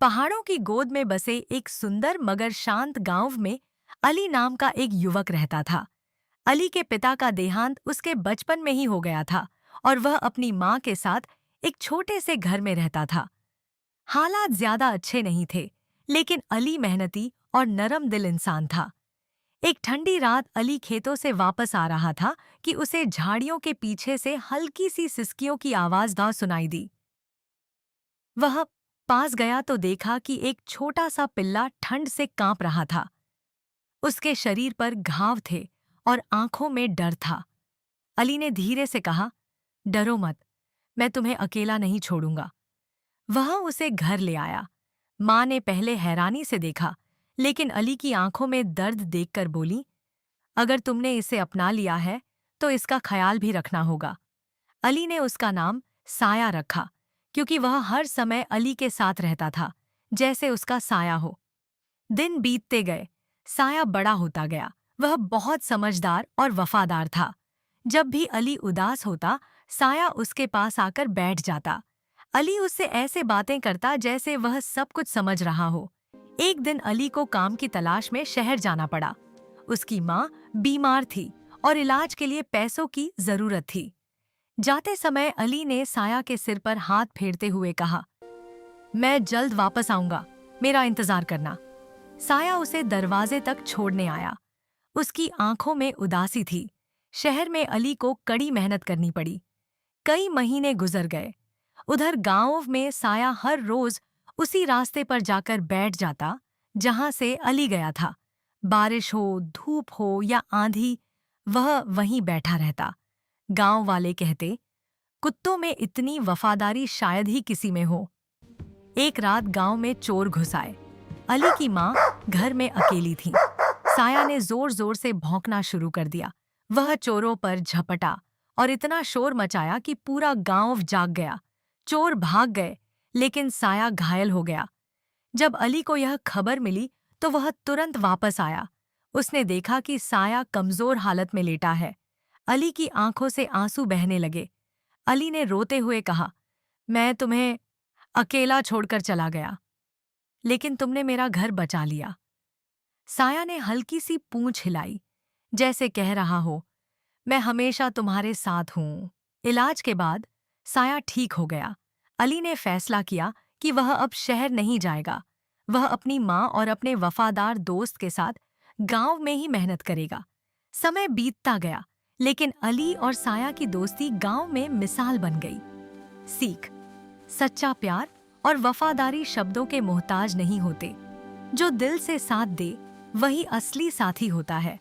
पहाड़ों की गोद में बसे एक सुंदर मगर शांत गांव में अली नाम का एक युवक रहता था। अली के पिता का देहांत उसके बचपन में ही हो गया था और वह अपनी माँ के साथ एक छोटे से घर में रहता था। हालात ज्यादा अच्छे नहीं थे, लेकिन अली मेहनती और नरम दिल इंसान था। एक ठंडी रात अली खेतों से वापस आ रहा था कि उसे झाड़ियों के पीछे से हल्की सी सिसकियों की आवाज ना सुनाई दी। वह पास गया तो देखा कि एक छोटा सा पिल्ला ठंड से कांप रहा था। उसके शरीर पर घाव थे और आंखों में डर था। अली ने धीरे से कहा, डरो मत, मैं तुम्हें अकेला नहीं छोड़ूंगा। वह उसे घर ले आया। माँ ने पहले हैरानी से देखा, लेकिन अली की आंखों में दर्द देखकर बोली, अगर तुमने इसे अपना लिया है तो इसका ख्याल भी रखना होगा। अली ने उसका नाम साया रखा, क्योंकि वह हर समय अली के साथ रहता था, जैसे उसका साया हो। दिन बीतते गए, साया बड़ा होता गया। वह बहुत समझदार और वफादार था। जब भी अली उदास होता, साया उसके पास आकर बैठ जाता। अली उससे ऐसे बातें करता जैसे वह सब कुछ समझ रहा हो। एक दिन अली को काम की तलाश में शहर जाना पड़ा। उसकी माँ बीमार थी और इलाज के लिए पैसों की जरूरत थी। जाते समय अली ने साया के सिर पर हाथ फेरते हुए कहा, मैं जल्द वापस आऊंगा, मेरा इंतजार करना। साया उसे दरवाजे तक छोड़ने आया। उसकी आंखों में उदासी थी। शहर में अली को कड़ी मेहनत करनी पड़ी। कई महीने गुजर गए। उधर गांव में साया हर रोज उसी रास्ते पर जाकर बैठ जाता जहां से अली गया था। बारिश हो, धूप हो या आंधी, वह वहीं बैठा रहता। गांव वाले कहते, कुत्तों में इतनी वफादारी शायद ही किसी में हो। एक रात गांव में चोर घुस आए। अली की माँ घर में अकेली थी। साया ने जोर जोर से भौंकना शुरू कर दिया। वह चोरों पर झपटा और इतना शोर मचाया कि पूरा गांव जाग गया। चोर भाग गए, लेकिन साया घायल हो गया। जब अली को यह खबर मिली तो वह तुरंत वापस आया। उसने देखा कि साया कमजोर हालत में लेटा है। अली की आंखों से आंसू बहने लगे। अली ने रोते हुए कहा, मैं तुम्हें अकेला छोड़कर चला गया, लेकिन तुमने मेरा घर बचा लिया। साया ने हल्की सी पूंछ हिलाई, जैसे कह रहा हो, मैं हमेशा तुम्हारे साथ हूं। इलाज के बाद साया ठीक हो गया। अली ने फैसला किया कि वह अब शहर नहीं जाएगा। वह अपनी माँ और अपने वफादार दोस्त के साथ गांव में ही मेहनत करेगा। समय बीतता गया, लेकिन अली और साया की दोस्ती गांव में मिसाल बन गई। सीख, सच्चा प्यार और वफादारी शब्दों के मोहताज नहीं होते। जो दिल से साथ दे, वही असली साथी होता है।